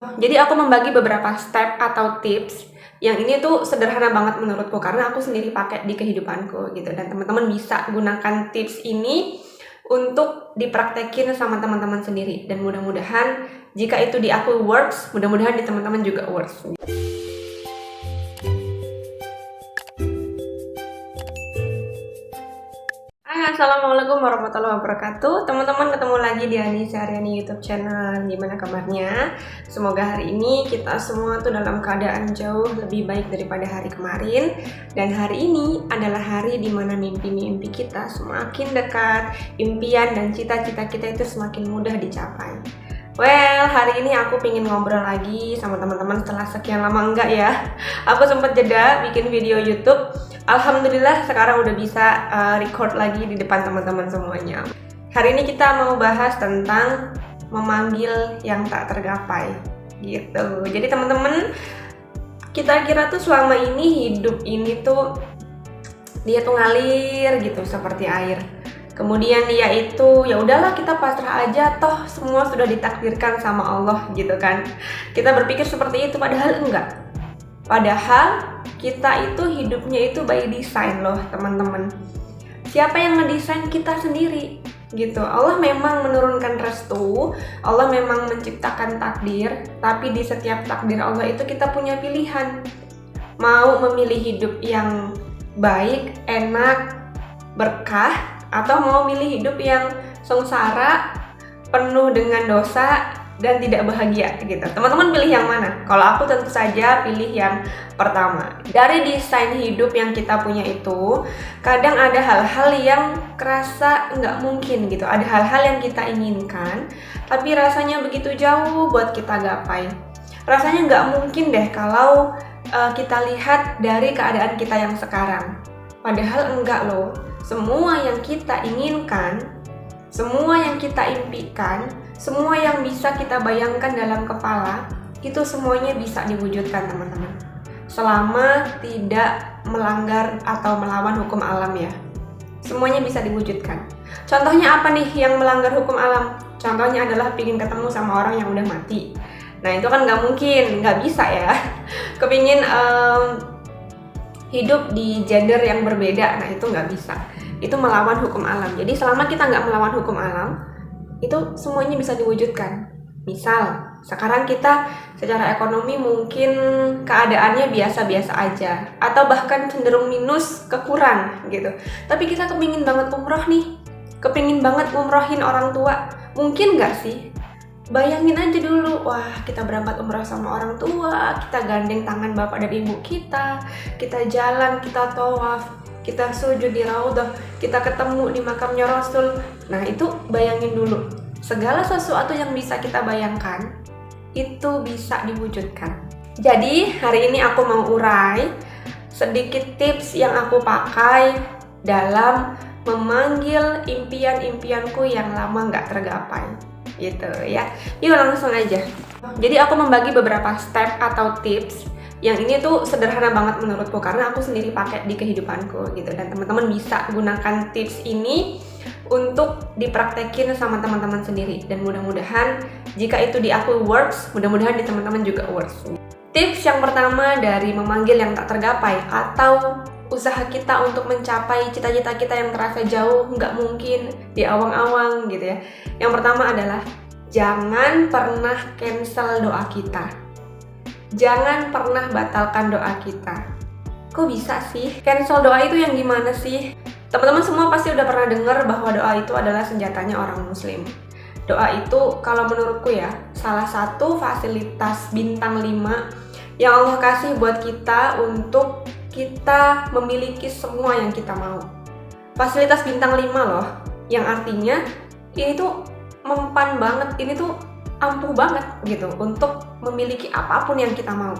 Jadi aku membagi beberapa step atau tips yang ini tuh sederhana banget menurutku karena aku sendiri pakai di kehidupanku gitu, dan teman-teman bisa gunakan tips ini untuk dipraktekin sama teman-teman sendiri, dan mudah-mudahan jika itu di aku works, mudah-mudahan di teman-teman juga works. Hai, assalamualaikum warahmatullahi wabarakatuh. Teman-teman, ketemu lagi di Anissa Aryani YouTube channel. Gimana kabarnya? Semoga hari ini kita semua tuh dalam keadaan jauh lebih baik daripada hari kemarin. Dan hari ini adalah hari dimana mimpi-mimpi kita semakin dekat, impian dan cita-cita kita itu semakin mudah dicapai. Well, hari ini aku pengen ngobrol lagi sama teman-teman setelah sekian lama enggak ya. Aku sempat jeda bikin video YouTube. Alhamdulillah sekarang udah bisa record lagi di depan teman-teman semuanya. Hari ini kita mau bahas tentang memanggil yang tak tergapai gitu. Jadi teman-teman, kita kira tuh selama ini hidup ini tuh dia tuh ngalir gitu seperti air. Kemudian dia itu ya udahlah, kita pasrah aja, toh semua sudah ditakdirkan sama Allah gitu kan. Kita berpikir seperti itu, padahal enggak. Padahal kita itu hidupnya itu by design loh teman-teman. Siapa yang ngedesain? Kita sendiri gitu. Allah memang menurunkan restu, Allah memang menciptakan takdir, tapi di setiap takdir Allah itu kita punya pilihan. Mau memilih hidup yang baik, enak, berkah, atau mau milih hidup yang sengsara, penuh dengan dosa, dan tidak bahagia gitu. Teman-teman pilih yang mana? Kalau aku tentu saja pilih yang pertama. Dari desain hidup yang kita punya itu, kadang ada hal-hal yang kerasa nggak mungkin gitu. Ada hal-hal yang kita inginkan, tapi rasanya begitu jauh buat kita gapai. Rasanya nggak mungkin deh kalau kita lihat dari keadaan kita yang sekarang. Padahal enggak loh. Semua yang kita inginkan, semua yang kita impikan, semua yang bisa kita bayangkan dalam kepala, itu semuanya bisa diwujudkan teman-teman. Selama tidak melanggar atau melawan hukum alam ya. Semuanya bisa diwujudkan. Contohnya apa nih yang melanggar hukum alam? Contohnya adalah pingin ketemu sama orang yang udah mati. Nah itu kan nggak mungkin, nggak bisa ya. Kepingin hidup di gender yang berbeda, nah itu nggak bisa. Itu melawan hukum alam. Jadi selama kita nggak melawan hukum alam, itu semuanya bisa diwujudkan. Misal, sekarang kita secara ekonomi mungkin keadaannya biasa-biasa aja, atau bahkan cenderung minus, kekurang gitu. Tapi kita kepingin banget umroh nih, kepingin banget umrohin orang tua. Mungkin nggak sih? Bayangin aja dulu, wah kita berangkat umrah sama orang tua, kita gandeng tangan bapak dan ibu kita jalan, kita tawaf, kita sujud di raudhah, kita ketemu di makamnya Rasul. Nah itu bayangin dulu, segala sesuatu yang bisa kita bayangkan, itu bisa diwujudkan. Jadi hari ini aku mau urai sedikit tips yang aku pakai dalam memanggil impian-impianku yang lama nggak tergapai. Gitu ya. Yuk langsung aja. Jadi aku membagi beberapa step atau tips yang ini tuh sederhana banget menurutku karena aku sendiri pakai di kehidupanku gitu, dan teman-teman bisa gunakan tips ini untuk dipraktekin sama teman-teman sendiri, dan mudah-mudahan jika itu di aku works, mudah-mudahan di teman-teman juga works. Tips yang pertama dari memanggil yang tak tergapai atau usaha kita untuk mencapai cita-cita kita yang terasa jauh, nggak mungkin, di awang-awang gitu ya. Yang pertama adalah jangan pernah cancel doa kita. Jangan pernah batalkan doa kita. Kok bisa sih? Cancel doa itu yang gimana sih? Teman-teman semua pasti udah pernah dengar bahwa doa itu adalah senjatanya orang muslim. Doa itu kalau menurutku ya, salah satu fasilitas bintang 5 yang Allah kasih buat kita untuk kita memiliki semua yang kita mau. Fasilitas bintang 5 loh, yang artinya ini tuh mempan banget, ini tuh ampuh banget gitu untuk memiliki apapun yang kita mau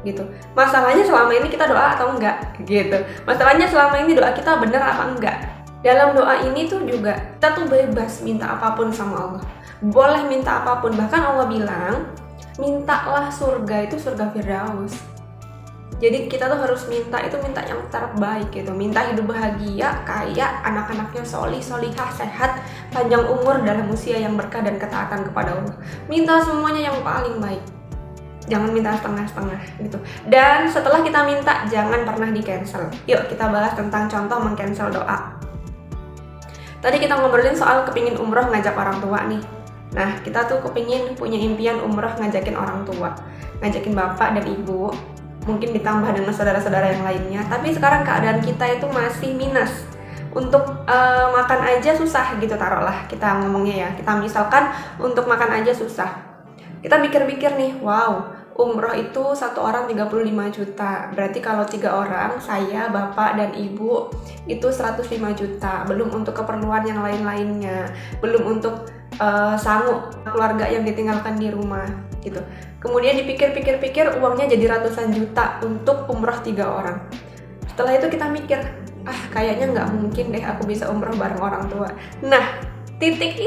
gitu. Masalahnya selama ini kita doa atau enggak gitu. Masalahnya selama ini doa kita bener apa enggak. Dalam doa ini tuh juga kita tuh bebas minta apapun sama Allah. Boleh minta apapun, bahkan Allah bilang mintalah surga itu surga Firdaus. Jadi kita tuh harus minta yang terbaik gitu. Minta hidup bahagia, kaya, anak-anaknya solih, solihah, sehat, panjang umur dalam usia yang berkah dan ketaatan kepada Allah. Minta semuanya yang paling baik. Jangan minta setengah-setengah gitu. Dan setelah kita minta, jangan pernah di cancel. Yuk kita bahas tentang contoh meng-cancel doa. Tadi kita ngobrolin soal kepingin umroh ngajak orang tua nih. Nah, kita tuh kepingin punya impian umroh ngajakin orang tua, ngajakin bapak dan ibu, mungkin ditambah dengan saudara-saudara yang lainnya. Tapi sekarang keadaan kita itu masih minus. Untuk makan aja susah gitu, taruhlah kita ngomongnya ya. Kita misalkan untuk makan aja susah. Kita mikir-mikir nih, wow, umroh itu satu orang 35 juta. Berarti kalau 3 orang, saya, bapak, dan ibu, itu 105 juta. Belum untuk keperluan yang lain-lainnya. Belum untuk sanggup keluarga yang ditinggalkan di rumah gitu. Kemudian dipikir-pikir uangnya jadi ratusan juta untuk umroh 3 orang. Setelah itu kita mikir, kayaknya nggak mungkin deh aku bisa umroh bareng orang tua. Nah, titik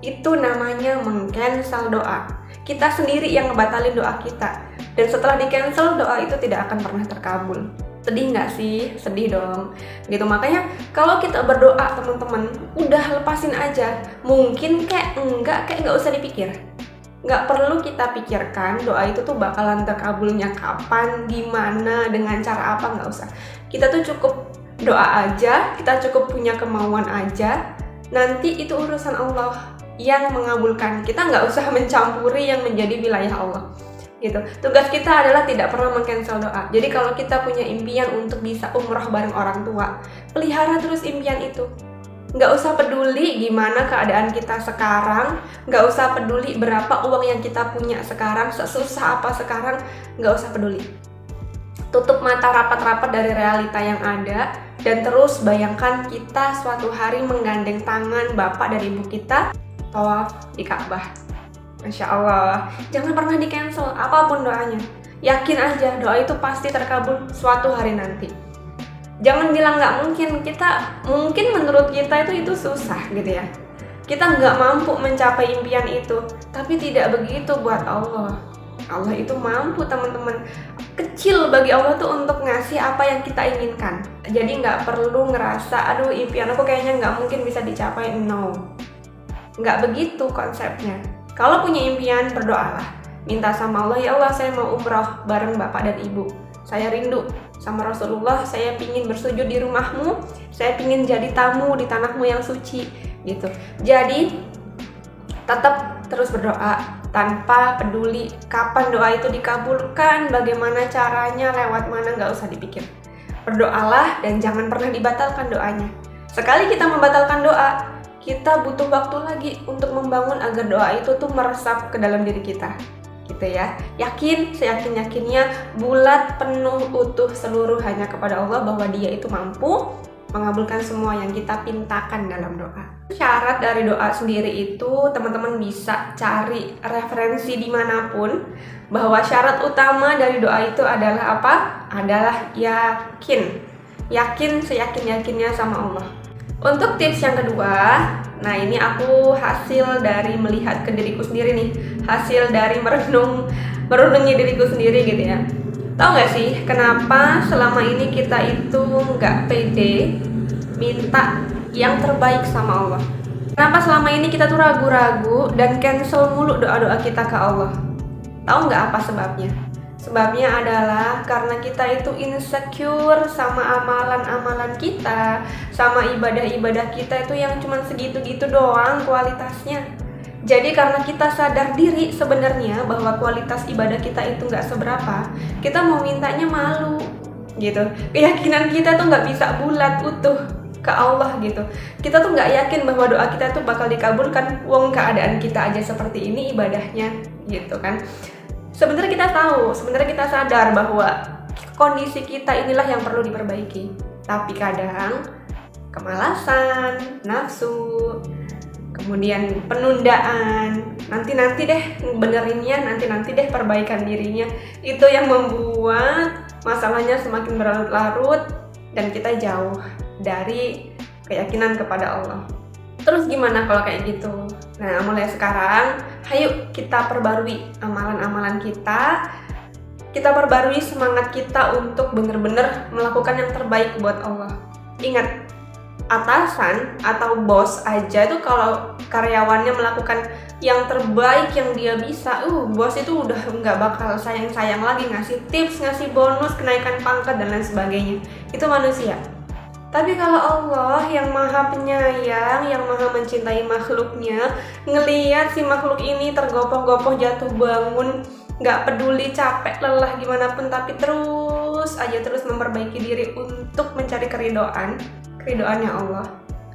itu namanya meng-cancel doa. Kita sendiri yang ngebatalin doa kita. Dan setelah di-cancel, doa itu tidak akan pernah terkabul. Sedih nggak sih? Sedih dong. Gitu, makanya kalau kita berdoa teman-teman, udah lepasin aja. Mungkin kayak nggak usah dipikir. Nggak perlu kita pikirkan doa itu tuh bakalan terkabulnya kapan, gimana, dengan cara apa, nggak usah. Kita tuh cukup doa aja, kita cukup punya kemauan aja. Nanti itu urusan Allah yang mengabulkan. Kita nggak usah mencampuri yang menjadi wilayah Allah gitu. Tugas kita adalah tidak pernah meng-cancel doa. Jadi kalau kita punya impian untuk bisa umroh bareng orang tua, pelihara terus impian itu. Nggak usah peduli gimana keadaan kita sekarang, nggak usah peduli berapa uang yang kita punya sekarang, sesusah apa sekarang, nggak usah peduli. Tutup mata rapat-rapat dari realita yang ada, dan terus bayangkan kita suatu hari menggandeng tangan bapak dan ibu kita tawaf di Ka'bah. Masya Allah, jangan pernah di-cancel apapun doanya. Yakin aja doa itu pasti terkabul suatu hari nanti. Jangan bilang nggak mungkin, mungkin menurut kita itu susah gitu ya. Kita nggak mampu mencapai impian itu, tapi tidak begitu buat Allah. Allah itu mampu teman-teman. Kecil bagi Allah tuh untuk ngasih apa yang kita inginkan. Jadi nggak perlu ngerasa, aduh impian aku kayaknya nggak mungkin bisa dicapai. No. Nggak begitu konsepnya. Kalau punya impian, berdoalah. Minta sama Allah, ya Allah saya mau umroh bareng bapak dan ibu. Saya rindu sama Rasulullah, saya pingin bersujud di rumahmu, saya pingin jadi tamu di tanahmu yang suci gitu. Jadi tetap terus berdoa tanpa peduli kapan doa itu dikabulkan, bagaimana caranya, lewat mana, nggak usah dipikir. Berdoalah dan jangan pernah dibatalkan doanya. Sekali kita membatalkan doa, kita butuh waktu lagi untuk membangun agar doa itu tuh meresap ke dalam diri kita gitu ya. Yakin, seyakin-yakinnya, bulat, penuh, utuh, seluruh hanya kepada Allah bahwa Dia itu mampu mengabulkan semua yang kita pintakan dalam doa. Syarat dari doa sendiri itu teman-teman bisa cari referensi dimanapun, bahwa syarat utama dari doa itu adalah apa? Adalah yakin seyakin-yakinnya sama Allah. Untuk tips yang kedua, nah ini aku hasil dari melihat ke diriku sendiri nih, hasil dari merenungi diriku sendiri gitu ya. Tahu nggak sih kenapa selama ini kita itu nggak pede minta yang terbaik sama Allah? Kenapa selama ini kita tuh ragu-ragu dan cancel mulu doa-doa kita ke Allah? Tahu nggak apa sebabnya? Sebabnya adalah karena kita itu insecure sama amalan-amalan kita, sama ibadah-ibadah kita itu yang cuma segitu-gitu doang kualitasnya. Jadi karena kita sadar diri sebenarnya bahwa kualitas ibadah kita itu nggak seberapa, kita mau mintanya malu gitu. Keyakinan kita tuh nggak bisa bulat utuh ke Allah gitu. Kita tuh nggak yakin bahwa doa kita tuh bakal dikabulkan. Wong keadaan kita aja seperti ini ibadahnya gitu kan. Sebenarnya kita tahu, sebenarnya kita sadar bahwa kondisi kita inilah yang perlu diperbaiki. Tapi kadang kemalasan, nafsu, kemudian penundaan, nanti deh benerinnya, nanti deh perbaikan dirinya, itu yang membuat masalahnya semakin berlarut-larut dan kita jauh dari keyakinan kepada Allah. Terus gimana kalau kayak gitu? Nah, mulai sekarang, ayo kita perbarui amalan-amalan kita perbarui semangat kita untuk benar-benar melakukan yang terbaik buat Allah. Ingat, atasan atau bos aja tuh kalau karyawannya melakukan yang terbaik yang dia bisa, bos itu udah nggak bakal sayang-sayang lagi ngasih tips, ngasih bonus, kenaikan pangkat dan lain sebagainya. Itu manusia. Tapi kalau Allah yang maha penyayang, yang maha mencintai makhluknya, ngeliat si makhluk ini tergopoh-gopoh jatuh bangun, nggak peduli capek, lelah gimana pun, tapi terus memperbaiki diri untuk mencari keridoannya Allah.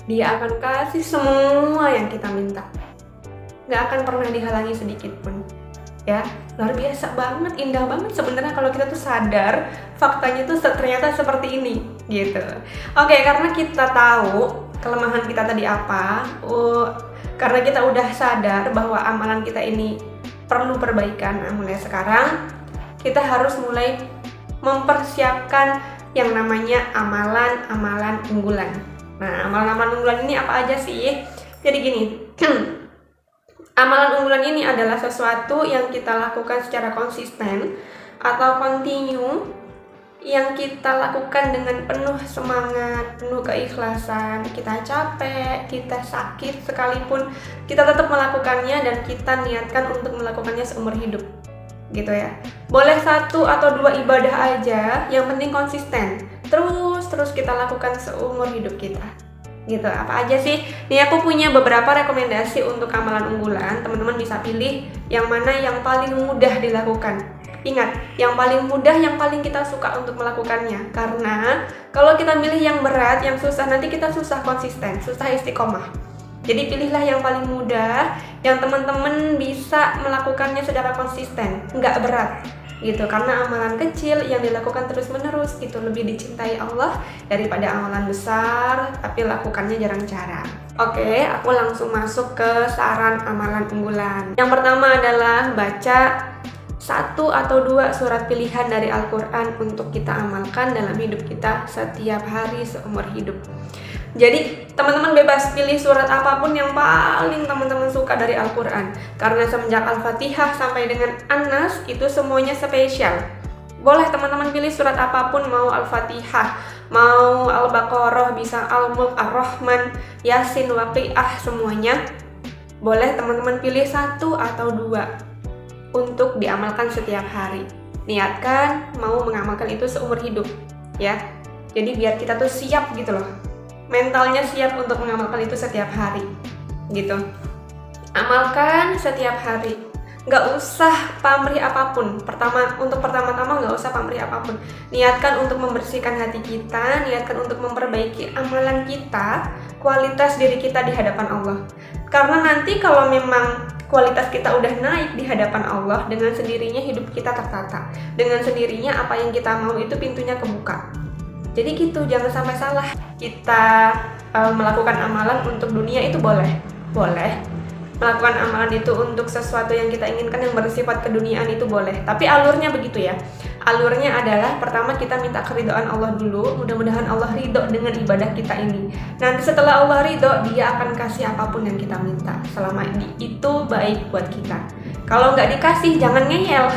Dia akan kasih semua yang kita minta. Nggak akan pernah dihalangi sedikit pun. Ya, luar biasa banget, indah banget sebenarnya kalau kita tuh sadar faktanya tuh ternyata seperti ini gitu. Oke, karena kita tahu kelemahan kita tadi apa, karena kita udah sadar bahwa amalan kita ini perlu perbaikan. Nah, mulai sekarang kita harus mulai mempersiapkan yang namanya amalan-amalan unggulan. Nah, amalan-amalan unggulan ini apa aja sih? Jadi gini, amalan unggulan ini adalah sesuatu yang kita lakukan secara konsisten atau continue, yang kita lakukan dengan penuh semangat, penuh keikhlasan. Kita capek, kita sakit sekalipun, kita tetap melakukannya dan kita niatkan untuk melakukannya seumur hidup. Gitu ya. Boleh 1 atau 2 ibadah aja, yang penting konsisten. Terus kita lakukan seumur hidup kita. Gitu. Apa aja sih? Nih aku punya beberapa rekomendasi untuk amalan unggulan. Teman-teman bisa pilih yang mana yang paling mudah dilakukan. Ingat, yang paling mudah, yang paling kita suka untuk melakukannya. Karena kalau kita milih yang berat, yang susah, nanti kita susah konsisten, susah istiqomah. Jadi pilihlah yang paling mudah, yang teman-teman bisa melakukannya secara konsisten, nggak berat. Gitu, karena amalan kecil yang dilakukan terus-menerus itu lebih dicintai Allah daripada amalan besar tapi lakukannya jarang-jarang. Oke, aku langsung masuk ke saran amalan unggulan. Yang pertama adalah baca 1 atau 2 surat pilihan dari Al-Quran untuk kita amalkan dalam hidup kita setiap hari seumur hidup. Jadi teman-teman bebas pilih surat apapun yang paling teman-teman suka dari Al-Quran. Karena semenjak Al-Fatihah sampai dengan An-Nas itu semuanya spesial. Boleh teman-teman pilih surat apapun, mau Al-Fatihah, mau Al-Baqarah, bisa Al-Mulk, Ar-Rahman, Yasin, Waqiah, semuanya. Boleh teman-teman pilih 1 atau 2 untuk diamalkan setiap hari. Niatkan mau mengamalkan itu seumur hidup ya. Jadi biar kita tuh siap gitu loh, mentalnya siap untuk mengamalkan itu setiap hari gitu. Amalkan setiap hari, nggak usah pamrih apapun. Pertama-tama nggak usah pamrih apapun. Niatkan untuk membersihkan hati kita, niatkan untuk memperbaiki amalan kita, kualitas diri kita di hadapan Allah. Karena nanti kalau memang kualitas kita udah naik di hadapan Allah, dengan sendirinya hidup kita tertata. Dengan sendirinya apa yang kita mau itu pintunya kebuka. Jadi gitu, jangan sampai salah. Kita melakukan amalan untuk dunia itu boleh. Melakukan amalan itu untuk sesuatu yang kita inginkan yang bersifat keduniaan itu boleh. Tapi alurnya begitu ya. Alurnya adalah pertama kita minta keridhaan Allah dulu. Mudah-mudahan Allah ridho dengan ibadah kita ini. Nanti setelah Allah ridho, Dia akan kasih apapun yang kita minta. Selama itu baik buat kita. Kalau nggak dikasih, jangan ngeyel.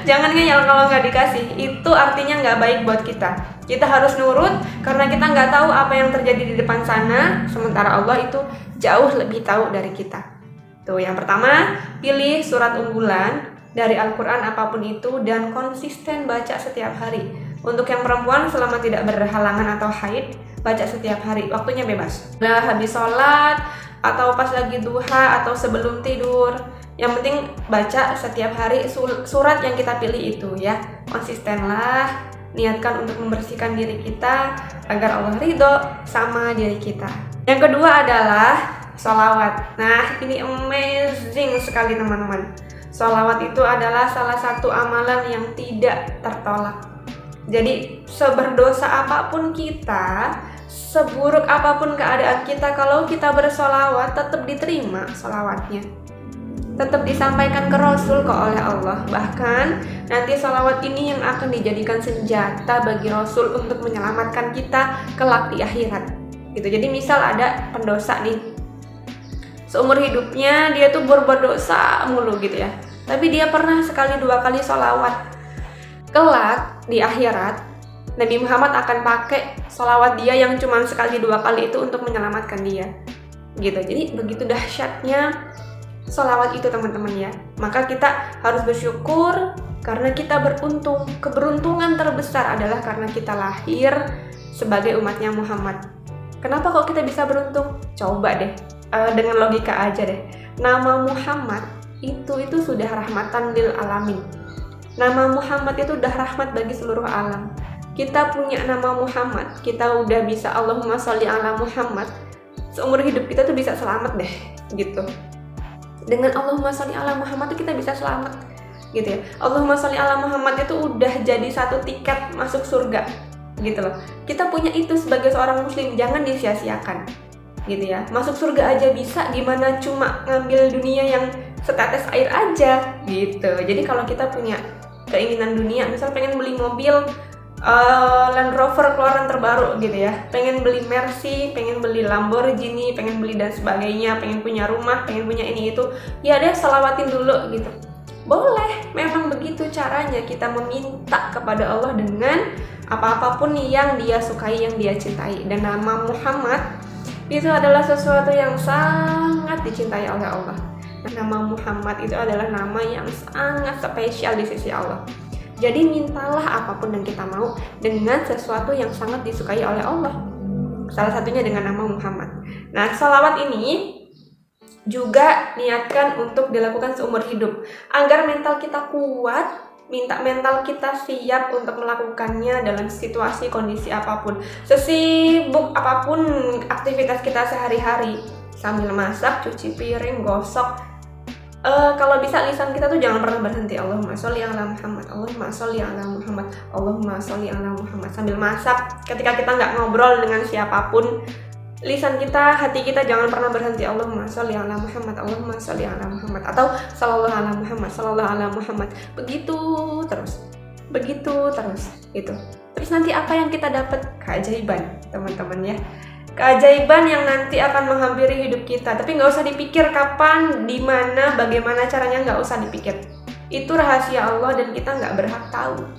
Jangan ngeyel kalau nggak dikasih. Itu artinya nggak baik buat kita. Kita harus nurut karena kita nggak tahu apa yang terjadi di depan sana. Sementara Allah itu jauh lebih tahu dari kita. Tuh, yang pertama, pilih surat unggulan dari Al-Quran apapun itu dan konsisten baca setiap hari. Untuk yang perempuan selama tidak berhalangan atau haid, baca setiap hari, waktunya bebas. Udah habis sholat atau pas lagi duha atau sebelum tidur, yang penting baca setiap hari surat yang kita pilih itu ya. Konsistenlah, niatkan untuk membersihkan diri kita agar Allah ridho sama diri kita. Yang kedua adalah sholawat. Nah, ini amazing sekali teman-teman. Sholawat itu adalah salah satu amalan yang tidak tertolak. Jadi seberdosa apapun kita, seburuk apapun keadaan kita, kalau kita bersholawat tetap diterima sholawatnya, tetap disampaikan ke Rasul kok oleh Allah. Bahkan nanti sholawat ini yang akan dijadikan senjata bagi Rasul untuk menyelamatkan kita kelak di akhirat gitu. Jadi misal ada pendosa nih, seumur hidupnya dia tuh berdosa mulu gitu ya, tapi dia pernah sekali 2 kali sholawat. Kelak di akhirat Nabi Muhammad akan pakai sholawat dia yang cuma sekali 2 kali itu untuk menyelamatkan dia gitu. Jadi begitu dahsyatnya sholawat itu teman-teman ya. Maka kita harus bersyukur karena kita beruntung. Keberuntungan terbesar adalah karena kita lahir sebagai umatnya Muhammad. Kenapa kok kita bisa beruntung? Coba deh, dengan logika aja deh. Nama Muhammad itu sudah rahmatan lil alamin. Nama Muhammad itu udah rahmat bagi seluruh alam. Kita punya nama Muhammad, kita udah bisa Allahumma sholli ala Muhammad. Seumur hidup kita tuh bisa selamat deh, gitu. Dengan Allahumma sholli ala Muhammad tuh kita bisa selamat, gitu ya. Allahumma sholli ala Muhammad itu udah jadi satu tiket masuk surga, gitu loh. Kita punya itu sebagai seorang muslim, jangan disia-siakan, gitu ya. Masuk surga aja bisa, gimana cuma ngambil dunia yang setetes air aja, gitu. Jadi kalau kita punya keinginan dunia, misal pengen beli mobil Land Rover keluaran terbaru gitu ya, pengen beli Mercy, pengen beli Lamborghini, pengen beli dan sebagainya, pengen punya rumah, pengen punya ini itu, ya deh selawatin dulu gitu. Boleh, memang begitu caranya kita meminta kepada Allah dengan apa-apapun yang dia sukai, yang dia cintai. Dan nama Muhammad itu adalah sesuatu yang sangat dicintai oleh Allah. Nama Muhammad itu adalah nama yang sangat spesial di sisi Allah. Jadi mintalah apapun yang kita mau dengan sesuatu yang sangat disukai oleh Allah. Salah satunya dengan nama Muhammad. Nah, sholawat ini juga niatkan untuk dilakukan seumur hidup agar mental kita kuat, mental kita siap untuk melakukannya dalam situasi kondisi apapun, sesibuk apapun aktivitas kita sehari-hari, sambil masak, cuci piring, gosok. Kalau bisa lisan kita tuh jangan pernah berhenti. Allahumma sholli ala Muhammad, Allahumma sholli ala Muhammad, Allahumma sholli ala Muhammad. Sambil masak, ketika kita nggak ngobrol dengan siapapun, lisan kita, hati kita jangan pernah berhenti. Allahumma sholli ala Muhammad, Allahumma sholli ala Muhammad, atau sallallahu ala Muhammad, sallallahu ala Muhammad. Begitu terus itu. Terus nanti apa yang kita dapat? Keajaiban, teman-teman ya. Keajaiban yang nanti akan menghampiri hidup kita. Tapi nggak usah dipikir kapan, di mana, bagaimana caranya, nggak usah dipikir. Itu rahasia Allah dan kita nggak berhak tahu.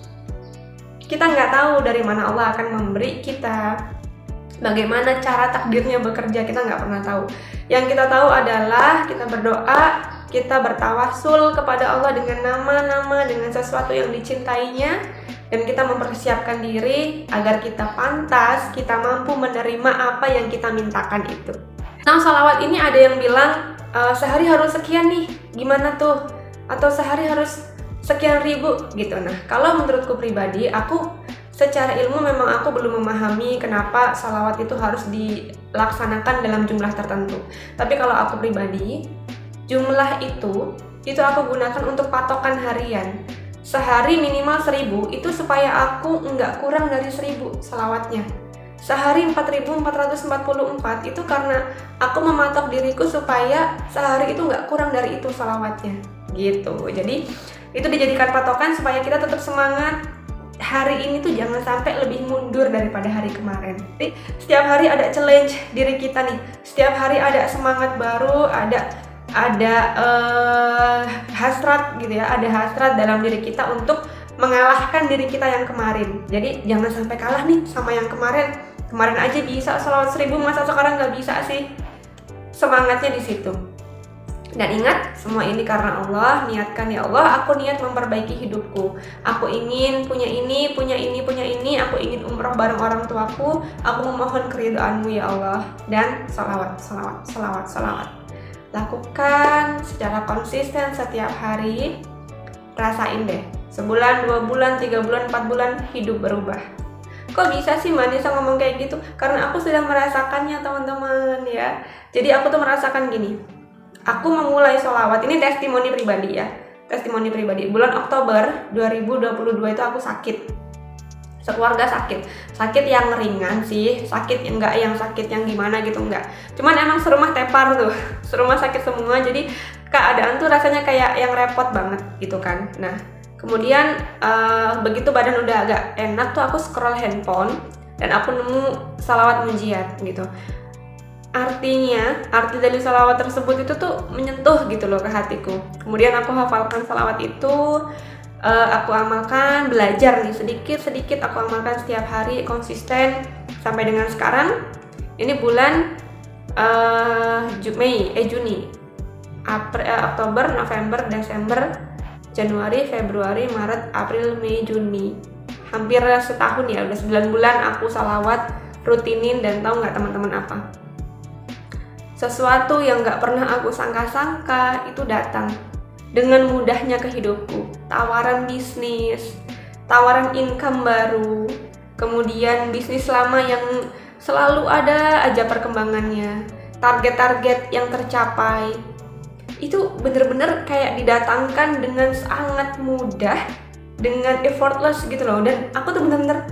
Kita nggak tahu dari mana Allah akan memberi kita, bagaimana cara takdirnya bekerja, kita nggak pernah tahu. Yang kita tahu adalah kita berdoa, kita bertawasul kepada Allah dengan nama-nama, dengan sesuatu yang dicintainya, dan kita mempersiapkan diri agar kita pantas, kita mampu menerima apa yang kita mintakan itu. Nah, sholawat ini ada yang bilang sehari harus sekian nih, gimana tuh? Atau sehari harus sekian ribu gitu. Nah, kalau menurutku pribadi, aku secara ilmu memang aku belum memahami kenapa sholawat itu harus dilaksanakan dalam jumlah tertentu. Tapi kalau aku pribadi, jumlah itu aku gunakan untuk patokan harian. Sehari minimal 1000, itu supaya aku nggak kurang dari 1000 sholawatnya. Sehari 4444 itu karena aku mematok diriku supaya sehari itu nggak kurang dari itu sholawatnya gitu. Jadi itu dijadikan patokan supaya kita tetap semangat. Hari ini tuh jangan sampai lebih mundur daripada hari kemarin. Jadi setiap hari ada challenge diri kita nih. Setiap hari ada semangat baru, ada hasrat gitu ya, ada hasrat dalam diri kita untuk mengalahkan diri kita yang kemarin. Jadi jangan sampai kalah nih sama yang kemarin. Kemarin aja bisa sholawat 1000, masa sekarang nggak bisa sih? Semangatnya di situ. Dan ingat, semua ini karena Allah. Niatkan, ya Allah, aku niat memperbaiki hidupku. Aku ingin punya ini. Aku ingin umroh bareng orang tuaku. Aku memohon keridhaanmu ya Allah. Dan sholawat. Lakukan secara konsisten setiap hari. Rasain deh, sebulan, 2 bulan, 3 bulan, 4 bulan, hidup berubah. Kok bisa sih Mbak Nisa ngomong kayak gitu? Karena aku sudah merasakannya teman-teman ya. Jadi aku tuh merasakan gini. Aku memulai sholawat, ini testimoni pribadi ya. Testimoni pribadi, bulan Oktober 2022 itu aku sakit. Sekeluarga sakit yang ringan sih, sakit enggak yang sakit yang gimana gitu, enggak. Cuman emang serumah tepar tuh, serumah sakit semua, jadi keadaan tuh rasanya kayak yang repot banget gitu kan. Nah, kemudian begitu badan udah agak enak tuh aku scroll handphone dan aku nemu sholawat munjiat gitu. Artinya, arti dari sholawat tersebut itu tuh menyentuh gitu loh ke hatiku. Kemudian aku hafalkan sholawat itu, aku amalkan, belajar nih sedikit aku amalkan setiap hari konsisten sampai dengan sekarang. Ini bulan Juni. Oktober, November, Desember, Januari, Februari, Maret, April, Mei, Juni. Hampir setahun ya, udah 9 bulan aku salawat rutinin. Dan tahu nggak teman-teman apa? Sesuatu yang nggak pernah aku sangka-sangka itu datang dengan mudahnya ke hidupku. Tawaran bisnis, tawaran income baru, kemudian bisnis lama yang selalu ada aja perkembangannya, target-target yang tercapai. Itu bener-bener kayak didatangkan dengan sangat mudah, dengan effortless gitu loh. Dan aku tuh bener-bener,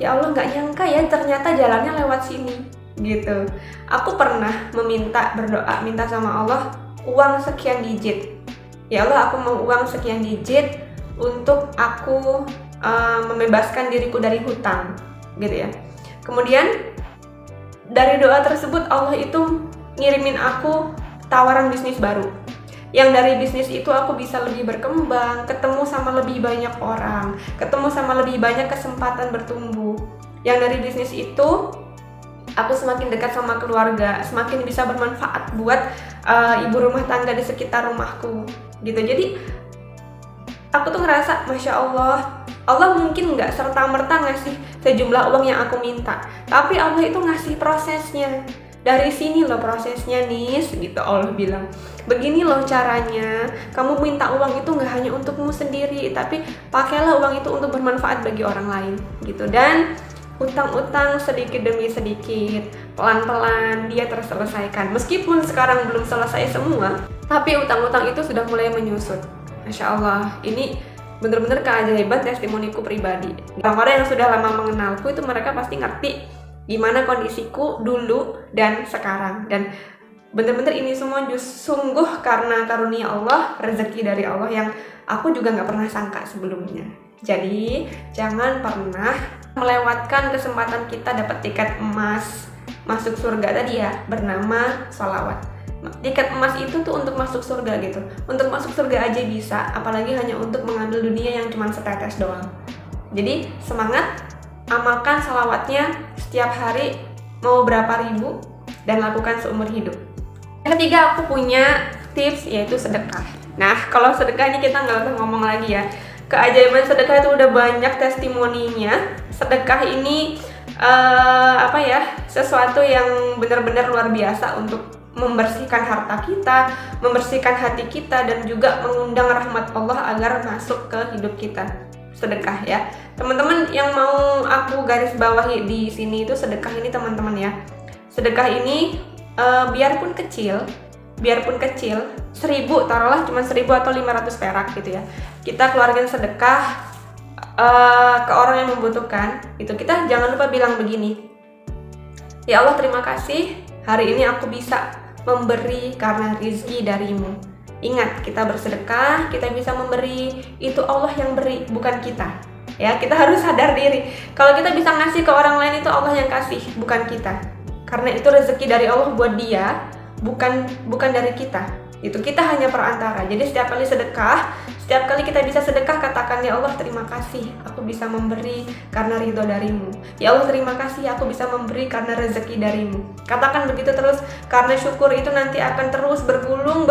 ya Allah, nggak nyangka ya ternyata jalannya lewat sini gitu. Aku pernah berdoa minta sama Allah uang sekian digit. Ya Allah, aku mau uang sekian digit untuk aku membebaskan diriku dari hutang gitu ya. Kemudian dari doa tersebut Allah itu ngirimin aku tawaran bisnis baru, yang dari bisnis itu aku bisa lebih berkembang, ketemu sama lebih banyak orang, ketemu sama lebih banyak kesempatan bertumbuh. Yang dari bisnis itu aku semakin dekat sama keluarga, semakin bisa bermanfaat buat ibu rumah tangga di sekitar rumahku gitu. Jadi aku tuh ngerasa, Masya Allah, Allah mungkin nggak serta-merta ngasih sejumlah uang yang aku minta, tapi Allah itu ngasih prosesnya. Dari sini loh prosesnya Nis, gitu Allah bilang. Begini loh caranya, kamu minta uang itu nggak hanya untukmu sendiri, tapi pakailah uang itu untuk bermanfaat bagi orang lain gitu. Dan utang-utang sedikit demi sedikit, pelan-pelan dia terselesaikan. Meskipun sekarang belum selesai semua, tapi utang-utang itu sudah mulai menyusut. Masya Allah, ini bener-bener keajaiban testimoniku pribadi. Orang-orang yang sudah lama mengenalku itu mereka pasti ngerti gimana kondisiku dulu dan sekarang. Dan bener-bener ini semua sungguh karena karunia Allah, rezeki dari Allah yang aku juga gak pernah sangka sebelumnya. Jadi jangan pernah melewatkan kesempatan kita dapat tiket emas masuk surga tadi ya, bernama sholawat. Tiket emas itu tuh untuk masuk surga gitu. Untuk masuk surga aja bisa, apalagi hanya untuk mengambil dunia yang cuma setetes doang. Jadi semangat, amalkan sholawatnya setiap hari, mau berapa ribu, dan lakukan seumur hidup. Yang ketiga, aku punya tips, yaitu sedekah. Nah, kalau sedekah ini kita nggak usah ngomong lagi ya. Keajaiban sedekah itu udah banyak testimoninya. Sedekah ini sesuatu yang benar-benar luar biasa untuk membersihkan harta kita, membersihkan hati kita, dan juga mengundang rahmat Allah agar masuk ke hidup kita. Sedekah ya, teman-teman yang mau aku garis bawahi di sini itu sedekah ini teman-teman ya. Sedekah ini biarpun kecil 1.000, taruhlah cuma 1.000 atau 500 perak gitu ya, kita keluarkan sedekah ke orang yang membutuhkan itu. Kita jangan lupa bilang begini, ya Allah, terima kasih hari ini aku bisa memberi karena rizki darimu. Ingat, kita bersedekah, kita bisa memberi, itu Allah yang beri, bukan kita. Ya, kita harus sadar diri. Kalau kita bisa ngasih ke orang lain, itu Allah yang kasih, bukan kita. Karena itu rezeki dari Allah buat dia, bukan dari kita. Itu kita hanya perantara. Jadi setiap kali sedekah, setiap kali kita bisa sedekah, katakan, ya Allah, terima kasih, aku bisa memberi karena ridho darimu. Ya Allah, terima kasih, aku bisa memberi karena rezeki darimu. Katakan begitu terus, karena syukur itu nanti akan terus bergulung,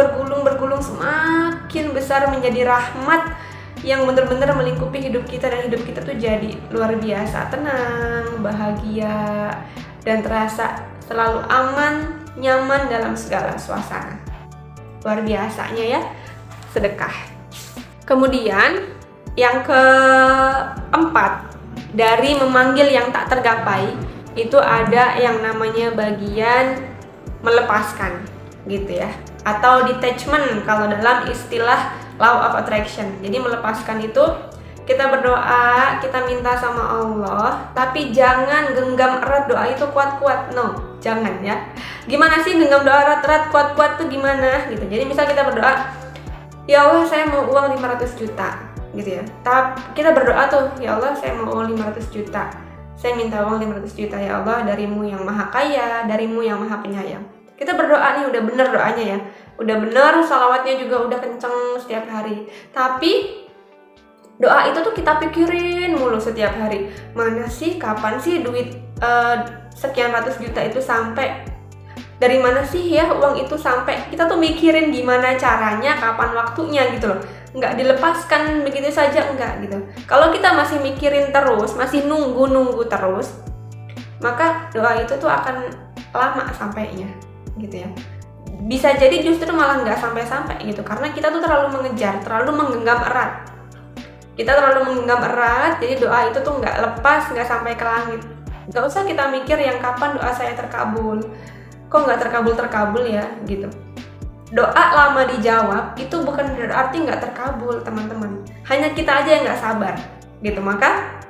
semakin besar menjadi rahmat yang benar-benar melingkupi hidup kita, dan hidup kita tuh jadi luar biasa, tenang, bahagia, dan terasa selalu aman, nyaman dalam segala suasana. Luar biasanya ya sedekah. Kemudian yang keempat, dari memanggil yang tak tergapai itu ada yang namanya bagian melepaskan gitu ya, atau detachment kalau dalam istilah law of attraction. Jadi melepaskan itu kita berdoa, kita minta sama Allah, tapi jangan genggam erat doa itu kuat-kuat. No, jangan ya. Gimana sih genggam doa erat-erat kuat-kuat tuh gimana gitu. Jadi misal kita berdoa, ya Allah, saya mau uang 500 juta gitu ya. Tapi kita berdoa tuh, ya Allah, saya mau uang 500 juta. Saya minta uang 500 juta ya Allah, darimu yang maha kaya, darimu yang maha penyayang. Kita berdoa nih, udah bener doanya ya, udah bener, salawatnya juga udah kenceng setiap hari. Tapi doa itu tuh kita pikirin mulu setiap hari. Mana sih, kapan sih duit sekian ratus juta itu sampai? dari mana sih ya uang itu sampai, kita tuh mikirin gimana caranya, kapan waktunya gitu loh. Nggak dilepaskan begitu saja, enggak gitu. Kalau kita masih mikirin terus, masih nunggu terus, maka doa itu tuh akan lama sampainya gitu ya. Bisa jadi justru malah nggak sampai-sampai gitu, karena kita tuh terlalu mengejar, terlalu menggenggam erat. Kita terlalu menggenggam erat, jadi doa itu tuh nggak lepas, nggak sampai ke langit. Nggak usah kita mikir yang kapan doa saya terkabul, kok nggak terkabul ya gitu. Doa lama dijawab itu bukan berarti nggak terkabul, teman-teman. Hanya kita aja yang nggak sabar gitu. Maka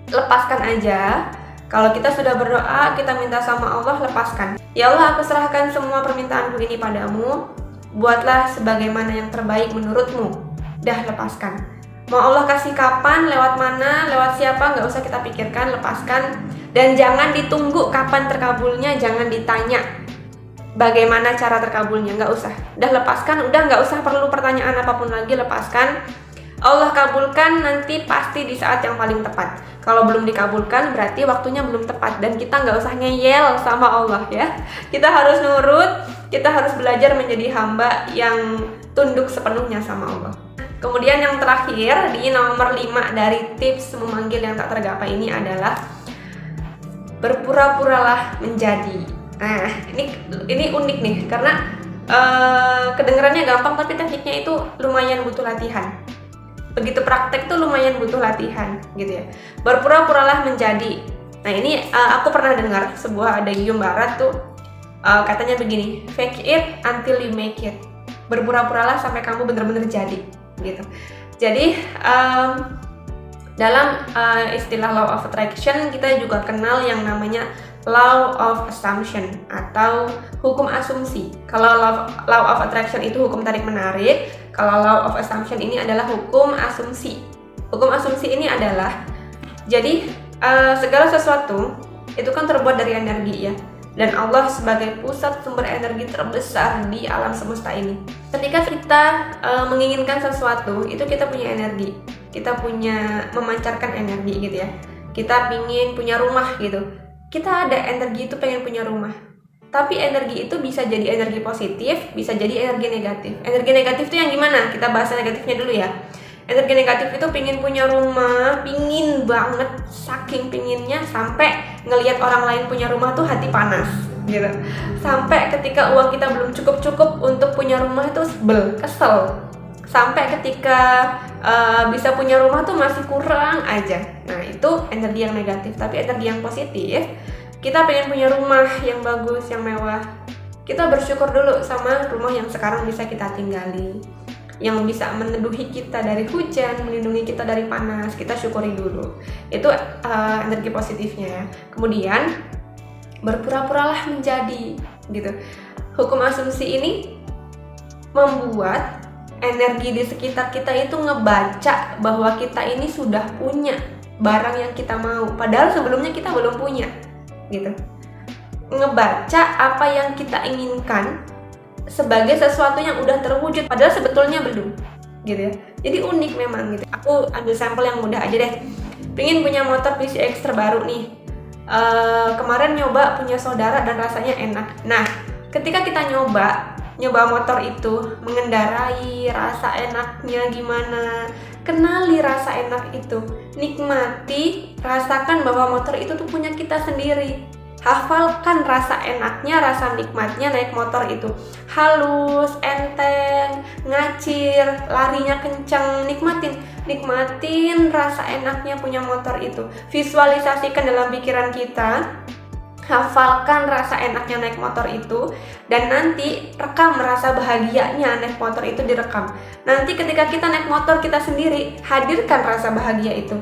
lepaskan aja. Kalau kita sudah berdoa, kita minta sama Allah, lepaskan. Ya Allah, aku serahkan semua permintaanku ini padamu. Buatlah sebagaimana yang terbaik menurutmu. Dah, lepaskan. Mau Allah kasih kapan, lewat mana, lewat siapa, nggak usah kita pikirkan, lepaskan. Dan jangan ditunggu kapan terkabulnya, jangan ditanya bagaimana cara terkabulnya, nggak usah. Udah, lepaskan, udah nggak usah perlu pertanyaan apapun lagi, lepaskan. Allah kabulkan nanti pasti di saat yang paling tepat. Kalau belum dikabulkan berarti waktunya belum tepat, dan kita nggak usah ngeyel sama Allah ya. Kita harus nurut, kita harus belajar menjadi hamba yang tunduk sepenuhnya sama Allah. Kemudian yang terakhir, di nomor 5 dari tips memanggil yang tak tergapai ini adalah berpura-puralah menjadi. Nah, ini unik nih, karena kedengarannya gampang tapi tekniknya itu lumayan butuh latihan. Begitu praktek tuh lumayan butuh latihan gitu ya. Berpura-puralah menjadi. Nah, ini aku pernah dengar sebuah idiom barat tuh katanya begini, fake it until you make it. Berpura-puralah sampai kamu bener-bener jadi gitu. Jadi dalam istilah law of attraction kita juga kenal yang namanya law of assumption atau hukum asumsi. Kalau law of attraction itu hukum tarik menarik, kalau law of assumption ini adalah hukum asumsi. Hukum asumsi ini adalah, jadi segala sesuatu itu kan terbuat dari energi ya, dan Allah sebagai pusat sumber energi terbesar di alam semesta ini. Ketika kita menginginkan sesuatu, itu kita punya energi, kita punya memancarkan energi gitu ya. Kita pingin punya rumah gitu, kita ada energi itu pengen punya rumah. Tapi energi itu bisa jadi energi positif, bisa jadi energi negatif. Energi negatif itu yang gimana? Kita bahas negatifnya dulu ya. Energi negatif itu pingin punya rumah, pingin banget, saking pinginnya sampai ngelihat orang lain punya rumah tuh hati panas gitu. Sampai ketika uang kita belum cukup untuk punya rumah itu sebel, kesel. Sampai ketika bisa punya rumah tuh masih kurang aja. Nah, itu energi yang negatif. Tapi energi yang positif, kita pengen punya rumah yang bagus, yang mewah. Kita bersyukur dulu sama rumah yang sekarang bisa kita tinggali, yang bisa meneduhi kita dari hujan, melindungi kita dari panas. Kita syukuri dulu. Itu energi positifnya ya. Kemudian berpura-puralah menjadi gitu. Hukum asumsi ini membuat energi di sekitar kita itu ngebaca bahwa kita ini sudah punya barang yang kita mau, padahal sebelumnya kita belum punya gitu. Ngebaca apa yang kita inginkan sebagai sesuatu yang udah terwujud padahal sebetulnya belum gitu ya. Jadi unik memang gitu. Aku ambil sampel yang mudah aja deh. Pengen punya motor PCX terbaru nih. Kemarin nyoba punya saudara dan rasanya enak. Nah, ketika kita nyoba motor itu, mengendarai, rasa enaknya gimana, kenali rasa enak itu, nikmati, rasakan bahwa motor itu tuh punya kita sendiri. Hafalkan rasa enaknya, rasa nikmatnya naik motor itu. Halus, enteng, ngacir, larinya kencang, nikmatin rasa enaknya punya motor itu. Visualisasikan dalam pikiran kita, hafalkan rasa enaknya naik motor itu, dan nanti rekam rasa bahagianya naik motor itu, direkam. Nanti ketika kita naik motor kita sendiri, hadirkan rasa bahagia itu.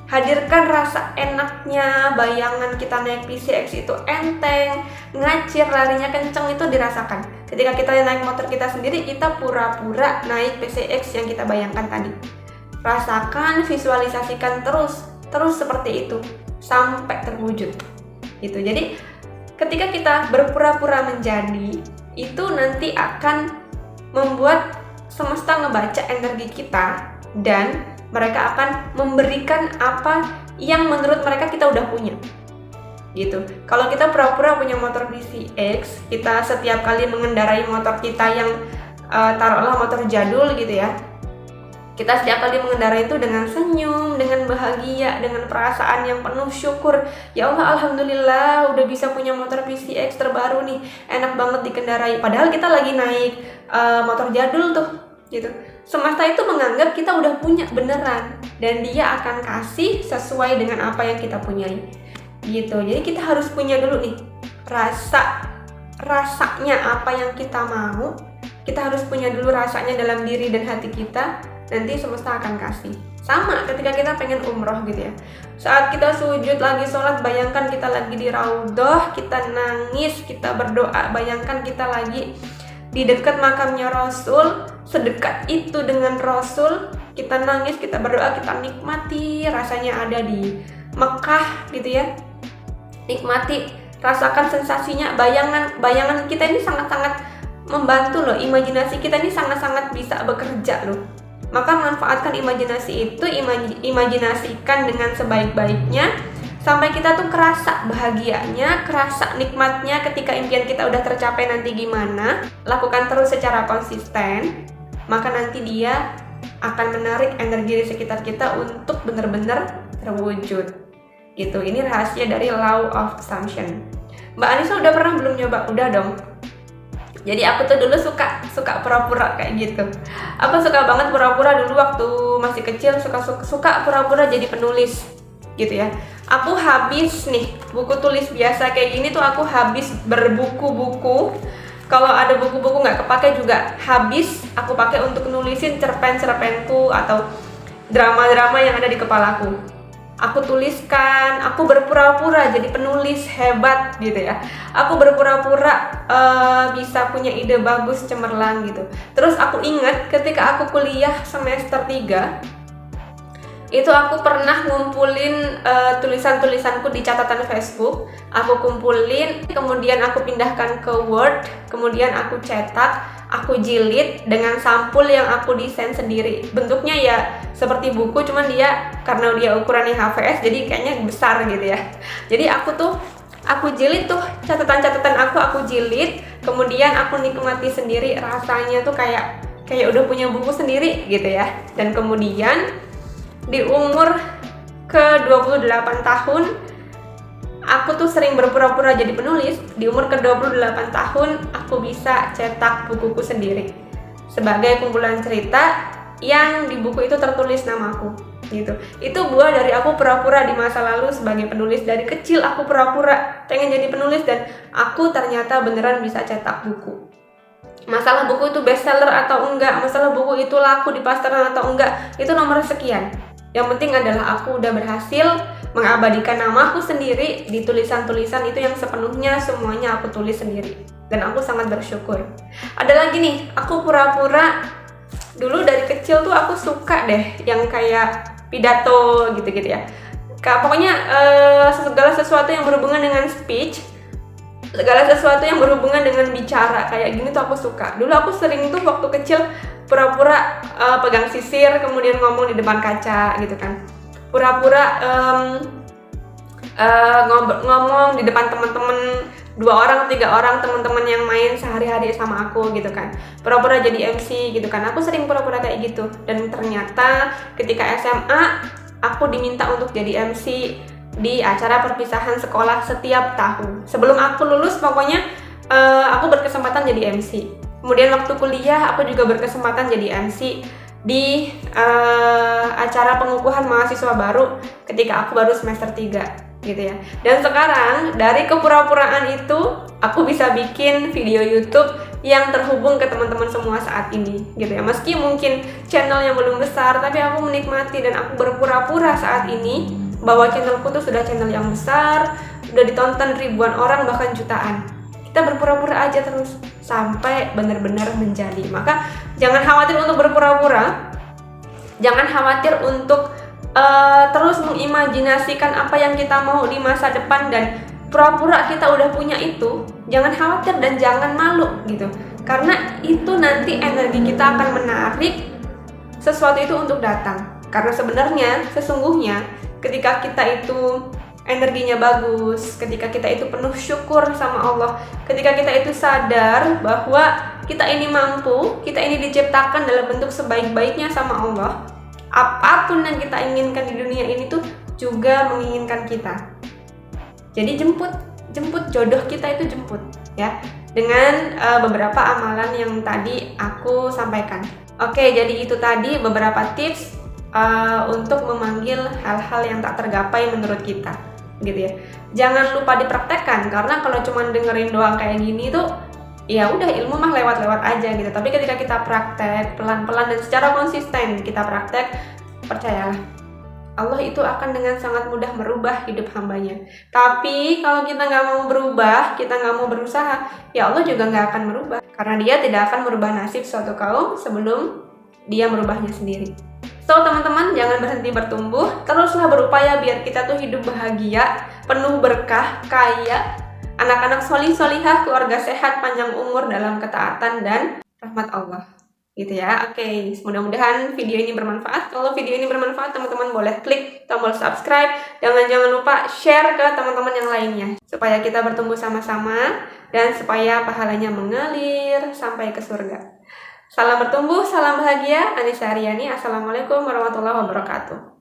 Hadirkan rasa enaknya, bayangan kita naik PCX itu enteng, ngacir, larinya kenceng, itu dirasakan. Ketika kita naik motor kita sendiri, kita pura-pura naik PCX yang kita bayangkan tadi. Rasakan, visualisasikan terus seperti itu sampai terwujud. Gitu. Jadi ketika kita berpura-pura menjadi, itu nanti akan membuat semesta ngebaca energi kita, dan mereka akan memberikan apa yang menurut mereka kita udah punya. gitu. Kalau kita pura-pura punya motor PCX, kita setiap kali mengendarai motor kita yang taruhlah motor jadul gitu ya, kita setiap kali mengendarai itu dengan senyum, dengan bahagia, dengan perasaan yang penuh syukur. Ya Allah, alhamdulillah udah bisa punya motor PCX terbaru nih, enak banget dikendarai. Padahal kita lagi naik motor jadul tuh, gitu. Semesta itu menganggap kita udah punya beneran, dan dia akan kasih sesuai dengan apa yang kita punyai, gitu. Jadi kita harus punya dulu nih rasanya apa yang kita mau. Kita harus punya dulu rasanya dalam diri dan hati kita. Nanti semesta akan kasih. Sama ketika kita pengen umroh gitu ya, saat kita sujud lagi sholat, bayangkan kita lagi di raudhah, kita nangis, kita berdoa, bayangkan kita lagi di dekat makamnya Rasul, sedekat itu dengan Rasul, kita nangis, kita berdoa, kita nikmati rasanya ada di Mekah gitu ya, nikmati, rasakan sensasinya. Bayangan kita ini sangat-sangat membantu loh, imajinasi kita ini sangat-sangat bisa bekerja loh. Maka manfaatkan imajinasi itu, imajinasikan dengan sebaik-baiknya sampai kita tuh kerasa bahagianya, kerasa nikmatnya ketika impian kita udah tercapai nanti gimana. Lakukan terus secara konsisten, maka nanti dia akan menarik energi di sekitar kita untuk benar-benar terwujud. Gitu. Ini rahasia dari Law of Assumption. Mbak Anissa udah pernah belum nyoba? Udah dong. Jadi aku tuh dulu suka pura-pura kayak gitu. Aku suka banget pura-pura dulu waktu masih kecil, suka pura-pura jadi penulis gitu ya. Aku habis nih buku tulis biasa kayak gini tuh, aku habis berbuku-buku. Kalau ada buku-buku nggak kepake juga habis aku pakai untuk nulisin cerpen-cerpenku atau drama-drama yang ada di kepalaku. Aku tuliskan, aku berpura-pura jadi penulis hebat gitu ya. Aku berpura-pura bisa punya ide bagus, cemerlang gitu. Terus aku ingat ketika aku kuliah semester 3, itu aku pernah ngumpulin tulisan-tulisanku di catatan Facebook. Aku kumpulin, kemudian aku pindahkan ke Word, kemudian aku cetak, aku jilid dengan sampul yang aku desain sendiri. Bentuknya ya seperti buku, cuman dia karena dia ukurannya HVS jadi kayaknya besar gitu ya. Jadi aku jilid tuh catatan-catatan aku jilid, kemudian aku nikmati sendiri rasanya tuh kayak udah punya buku sendiri gitu ya. Dan kemudian di umur ke 28 tahun aku tuh sering berpura-pura jadi penulis. Di umur ke 28 tahun aku bisa cetak bukuku sendiri sebagai kumpulan cerita yang di buku itu tertulis namaku gitu. Itu buah dari aku pura-pura di masa lalu sebagai penulis. Dari kecil aku pura-pura pengen jadi penulis dan aku ternyata beneran bisa cetak buku. Masalah buku itu bestseller atau enggak, masalah buku itu laku di pasaran atau enggak, itu nomor sekian. Yang penting adalah aku udah berhasil mengabadikan namaku sendiri di tulisan-tulisan itu yang sepenuhnya semuanya aku tulis sendiri. Dan aku sangat bersyukur. Ada lagi nih, aku pura-pura dulu dari kecil tuh aku suka deh yang kayak pidato gitu-gitu ya. Pokoknya segala sesuatu yang berhubungan dengan speech, segala sesuatu yang berhubungan dengan bicara kayak gini tuh aku suka. Dulu aku sering tuh waktu kecil pura-pura pegang sisir kemudian ngomong di depan kaca gitu kan. Pura-pura ngomong di depan teman-teman 2 orang 3 orang teman-teman yang main sehari-hari sama aku gitu kan. Pura-pura jadi MC gitu kan. Aku sering pura-pura kayak gitu. Dan ternyata ketika SMA aku diminta untuk jadi MC di acara perpisahan sekolah setiap tahun. Sebelum aku lulus pokoknya aku berkesempatan jadi MC. Kemudian waktu kuliah aku juga berkesempatan jadi MC di acara pengukuhan mahasiswa baru ketika aku baru semester 3 gitu ya. Dan sekarang dari kepura-puraan itu aku bisa bikin video YouTube yang terhubung ke teman-teman semua saat ini gitu ya. Meski mungkin channel yang belum besar, tapi aku menikmati dan aku berpura-pura saat ini bahwa channelku tuh sudah channel yang besar, udah ditonton ribuan orang bahkan jutaan. Kita berpura-pura aja terus sampai benar-benar menjadi. Maka jangan khawatir untuk berpura-pura, jangan khawatir untuk terus mengimajinasikan apa yang kita mau di masa depan dan pura-pura kita udah punya itu. Jangan khawatir dan jangan malu gitu, karena itu nanti energi kita akan menarik sesuatu itu untuk datang. Karena sebenarnya sesungguhnya ketika kita itu energinya bagus, ketika kita itu penuh syukur sama Allah, ketika kita itu sadar bahwa kita ini mampu, kita ini diciptakan dalam bentuk sebaik-baiknya sama Allah. Apapun yang kita inginkan di dunia ini tuh juga menginginkan kita. Jadi jemput jodoh kita itu jemput ya, dengan beberapa amalan yang tadi aku sampaikan. Oke, jadi itu tadi beberapa tips untuk memanggil hal-hal yang tak tergapai menurut kita, gitu ya. Jangan lupa dipraktekkan, karena kalau cuma dengerin doang kayak gini tuh ya udah, ilmu mah lewat-lewat aja gitu. Tapi ketika kita praktek pelan-pelan dan secara konsisten kita praktek, percayalah Allah itu akan dengan sangat mudah merubah hidup hambanya. Tapi kalau kita nggak mau berubah, kita nggak mau berusaha, ya Allah juga nggak akan merubah. Karena Dia tidak akan merubah nasib suatu kaum sebelum Dia merubahnya sendiri. So teman-teman, jangan berhenti bertumbuh, teruslah berupaya biar kita tuh hidup bahagia, penuh berkah, kaya, anak-anak solih-solihah, keluarga sehat, panjang umur dalam ketaatan dan rahmat Allah. Gitu ya. Oke, mudah-mudahan video ini bermanfaat. Kalau video ini bermanfaat, teman-teman boleh klik tombol subscribe. Jangan lupa share ke teman-teman yang lainnya, supaya kita bertumbuh sama-sama dan supaya pahalanya mengalir sampai ke surga. Salam bertumbuh, salam bahagia. Anissa Aryani. Assalamualaikum warahmatullahi wabarakatuh.